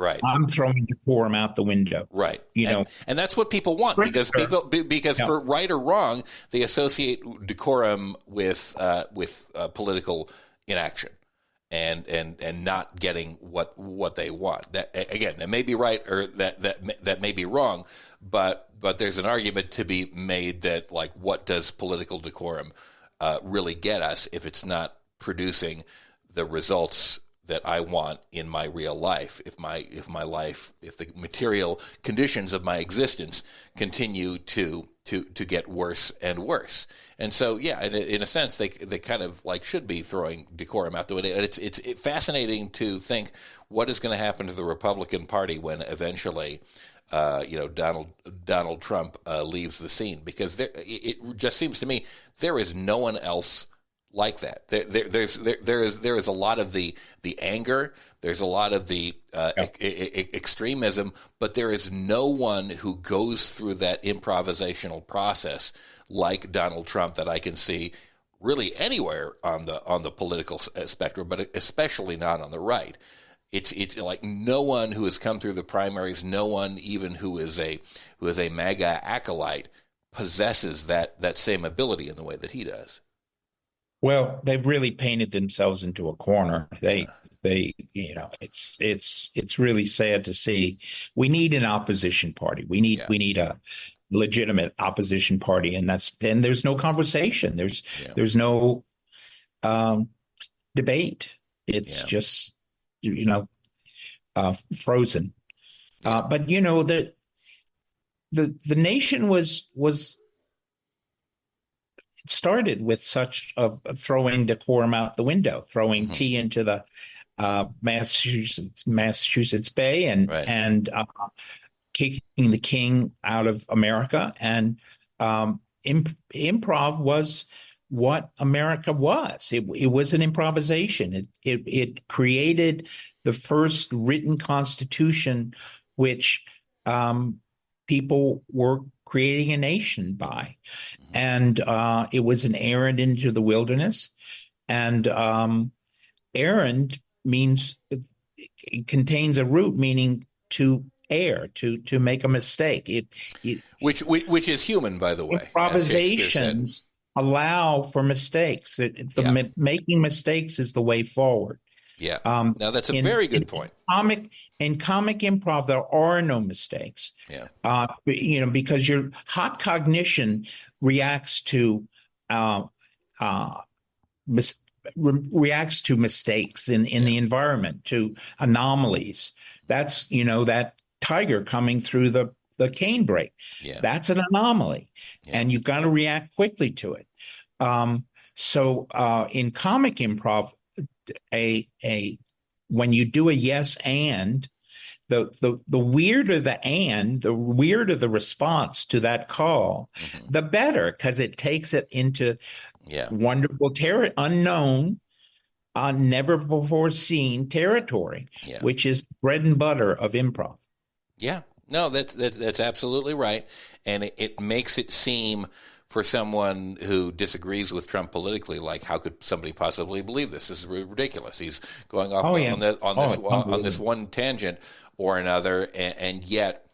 Right. I'm throwing decorum out the window. Right. You know, And that's what people want, because Yeah. for right or wrong, they associate decorum with political inaction and not getting what they want. That, again, that may be right, or that may be wrong, but there's an argument to be made that, like, what does political decorum really get us if it's not producing the results that I want in my real life? If the material conditions of my existence continue to get worse and worse. And so, yeah, in a sense, they kind of like should be throwing decorum out the window. And it's fascinating to think what is going to happen to the Republican Party when eventually, Donald Trump leaves the scene, because it just seems to me there is no one else like that. There is a lot of the anger. There's a lot of the extremism, but there is no one who goes through that improvisational process like Donald Trump that I can see really anywhere on the political spectrum, but especially not on the right. It's like no one who has come through the primaries, no one even who is a MAGA acolyte possesses that same ability in the way that he does. Well, they've really painted themselves into a corner. It's really sad to see. We need an opposition party. We need a legitimate opposition party, and there's no conversation. There's no debate. It's just frozen. But that the nation was it started with such of throwing decorum out the window, throwing tea into the Massachusetts Bay, and kicking the king out of America. And improv was what America was. It was an improvisation. It created the first written constitution, which people were creating a nation by. And it was an errand into the wilderness. And errand means, it contains a root meaning to err, to make a mistake. Which is human, by the way. Improvisations allow for mistakes. Making mistakes is the way forward. Yeah. Now that's a very good point. In comic improv, there are no mistakes. Yeah. Because your hot cognition reacts to mistakes in the environment, to anomalies. That's that tiger coming through the cane brake. Yeah. That's an anomaly, and you've got to react quickly to it. So in comic improv, when you do a yes and, the weirder the weirder the response to that call, the better, because it takes it into wonderful unknown, never before seen territory, which is bread and butter of improv. Yeah, no, that's absolutely right, and it makes it seem, for someone who disagrees with Trump politically, like, how could somebody possibly believe this? This is ridiculous. He's going off on this one tangent or another, and yet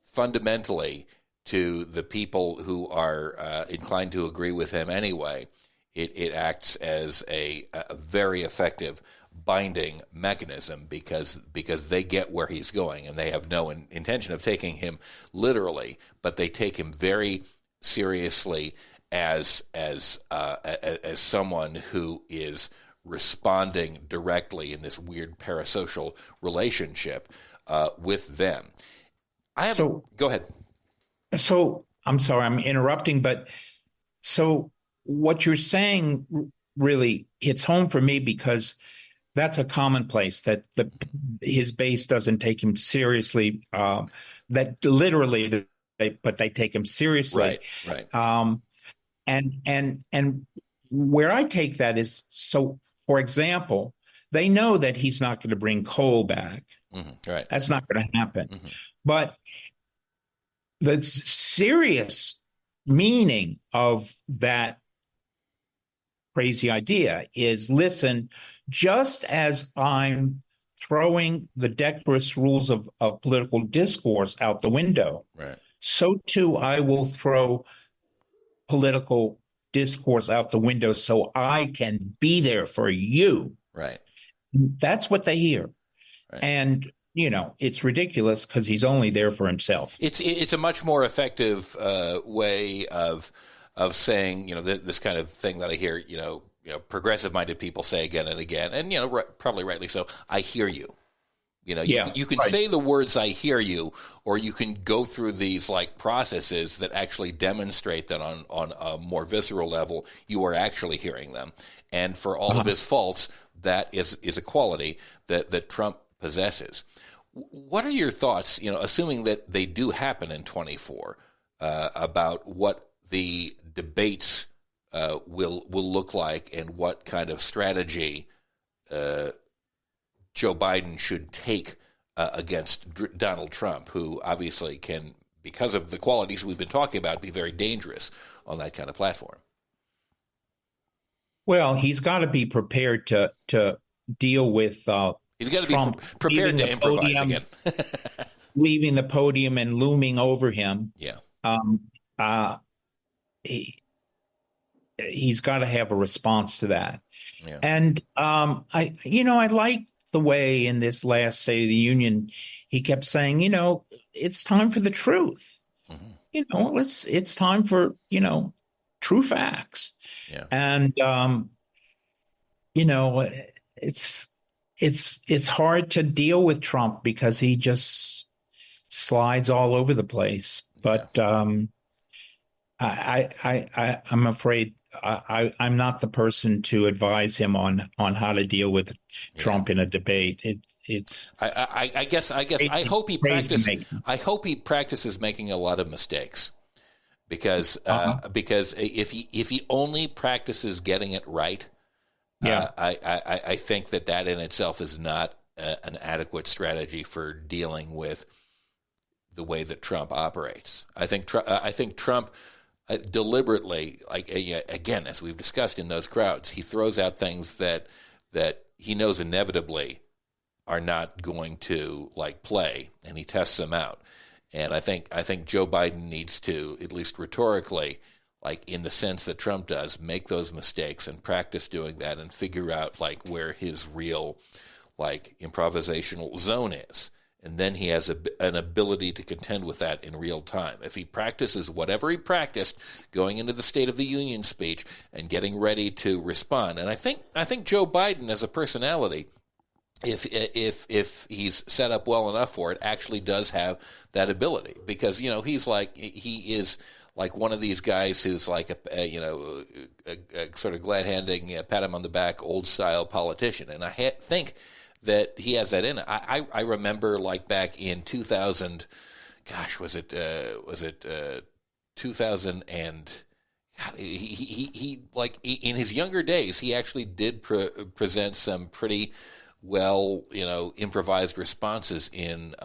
fundamentally, to the people who are inclined to agree with him anyway, it acts as a very effective binding mechanism, because they get where he's going, and they have no intention of taking him literally, but they take him very seriously as someone who is responding directly in this weird parasocial relationship with them. Go ahead. So I'm sorry, I'm interrupting, but so what you're saying really hits home for me, because that's a commonplace, that his base doesn't take him seriously. That literally. But they take him seriously. Right. And where I take that is, so, for example, they know that he's not going to bring coal back. Right. That's not going to happen. But the serious meaning of that crazy idea is, listen, just as I'm throwing the decorous rules of political discourse out the window, Right. so too I will throw political discourse out the window so I can be there for you. Right. That's what they hear. Right. And, it's ridiculous because he's only there for himself. It's a much more effective way of saying, this kind of thing that I hear, progressive-minded people say again and again, and, probably rightly so, I hear you. You can right. say the words "I hear you," or you can go through these like processes that actually demonstrate that on a more visceral level you are actually hearing them. And for all of his faults, that is a quality that Trump possesses. What are your thoughts? Assuming that they do happen in 24, about what the debates will look like and what kind of strategy Joe Biden should take against Donald Trump, who obviously can, because of the qualities we've been talking about, be very dangerous on that kind of platform. Well, he's got to be prepared to deal with he's got to Trump be prepared to improvise again. leaving the podium and looming over him. Yeah. He's got to have a response to that. Yeah. And I like the way in this last State of the Union he kept saying, it's time for the truth. Mm-hmm. It's time for true facts. Yeah. And it's hard to deal with Trump because he just slides all over the place. But I'm afraid I'm not the person to advise him on how to deal with Trump in a debate. I guess I hope he practices making a lot of mistakes, because if he only practices getting it right, I think that in itself is not an adequate strategy for dealing with the way that Trump operates. I think Trump deliberately, again, as we've discussed in those crowds, he throws out things that he knows inevitably are not going to play, and he tests them out. And I think Joe Biden needs to, at least rhetorically, in the sense that Trump does, make those mistakes and practice doing that and figure out where his real improvisational zone is. And then he has an ability to contend with that in real time. If he practices whatever he practiced going into the State of the Union speech and getting ready to respond, and I think Joe Biden as a personality, if he's set up well enough for it, actually does have that ability, because he is one of these guys who's a sort of glad-handing, pat him on the back, old-style politician, and I think that he has that in it. I remember back in 2000, was it 2000 and he in his younger days, he actually did present some pretty well, improvised responses in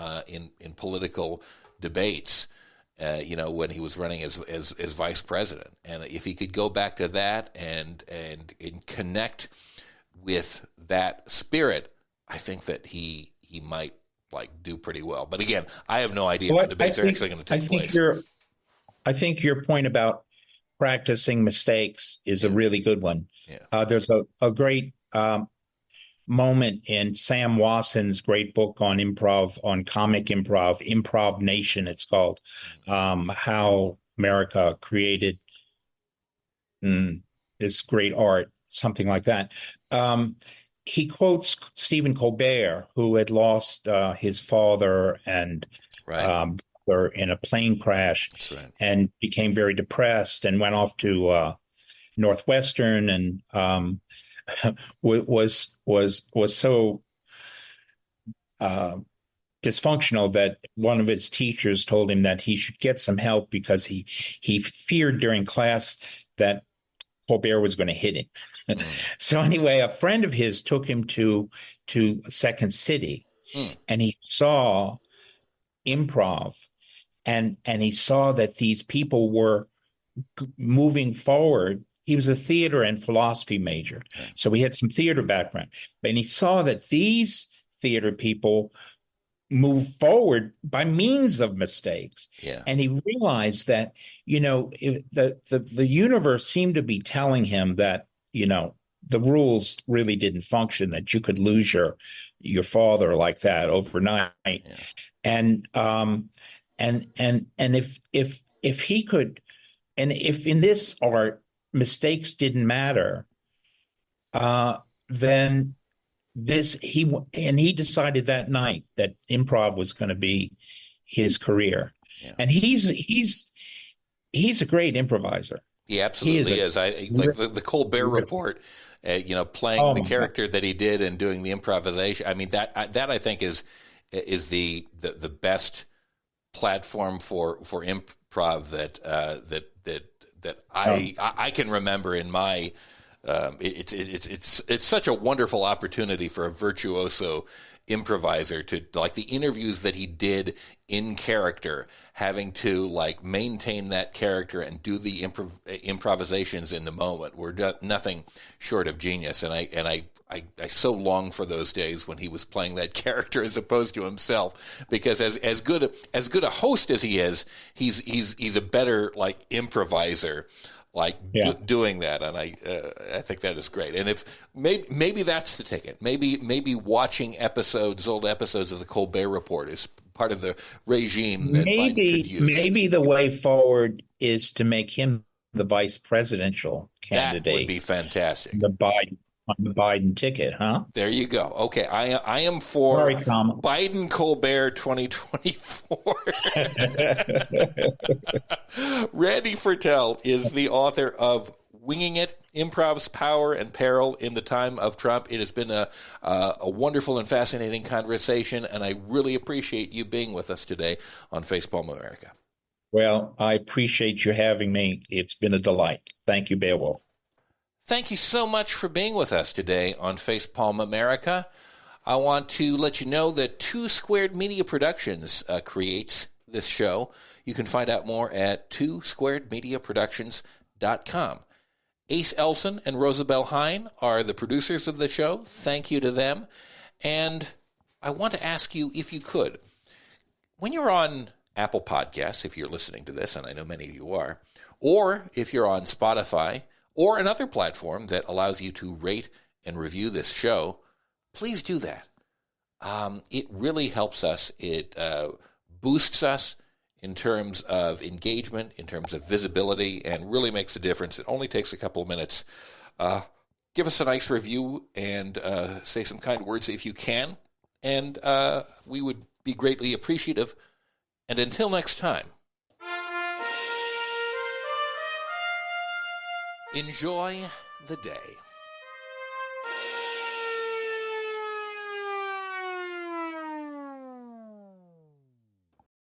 political debates, when he was running as vice president. And if he could go back to that and connect with that spirit, I think that he might do pretty well. But again, I have no idea if the debates are actually going to take place. I think your point about practicing mistakes is a really good one. Yeah. There's a great moment in Sam Wasson's great book on improv, on comic improv, Improv Nation, it's called, how America created this great art, something like that. He quotes Stephen Colbert, who had lost his father and brother in a plane crash. That's right. And became very depressed and went off to Northwestern and was so dysfunctional that one of his teachers told him that he should get some help because he feared during class that Colbert was going to hit him. So anyway, a friend of his took him to Second City, and he saw improv, and he saw that these people were moving forward. He was a theater and philosophy major, so he had some theater background, and he saw that these theater people move forward by means of mistakes. Yeah. And he realized that, the universe seemed to be telling him that, the rules really didn't function, that you could lose your father like that overnight. Yeah. And if he could, and if in this art mistakes didn't matter, then he decided that night that improv was going to be his career. Yeah. And he's a great improviser. He absolutely is. I like the Colbert Report, playing the character that he did and doing the improvisation. I mean, that I think is the best platform for improv that I can remember in my. It's such a wonderful opportunity for a virtuoso improviser to, like, the interviews that he did in character, having to like maintain that character and do the improvisations in the moment were nothing short of genius. And I so long for those days when he was playing that character as opposed to himself, because as good a host as he is, he's a better like improviser. Doing that, and I think that is great. And if maybe that's the ticket. Maybe watching old episodes of the Colbert Report is part of the regime that Biden could use. Maybe the way forward is to make him the vice presidential candidate. That would be fantastic. On the Biden ticket, huh? There you go. Okay, I am for Biden Colbert 2024. Randy Fertel is the author of Winging It, Improv's Power and Peril in the Time of Trump. It has been a wonderful and fascinating conversation, and I really appreciate you being with us today on Facepalm America. Well, I appreciate you having me. It's been a delight. Thank you, Beowulf. Thank you so much for being with us today on Facepalm America. I want to let you know that 2 Squared Media Productions creates this show. You can find out more at 2squaredmediaproductions.com. Ace Elson and Rosabelle Hine are the producers of the show. Thank you to them. And I want to ask you, if you could, when you're on Apple Podcasts, if you're listening to this, and I know many of you are, or if you're on Spotify, or another platform that allows you to rate and review this show, please do that. It really helps us. It boosts us in terms of engagement, in terms of visibility, and really makes a difference. It only takes a couple of minutes. Give us a nice review and say some kind words if you can, and we would be greatly appreciative. And until next time, enjoy the day.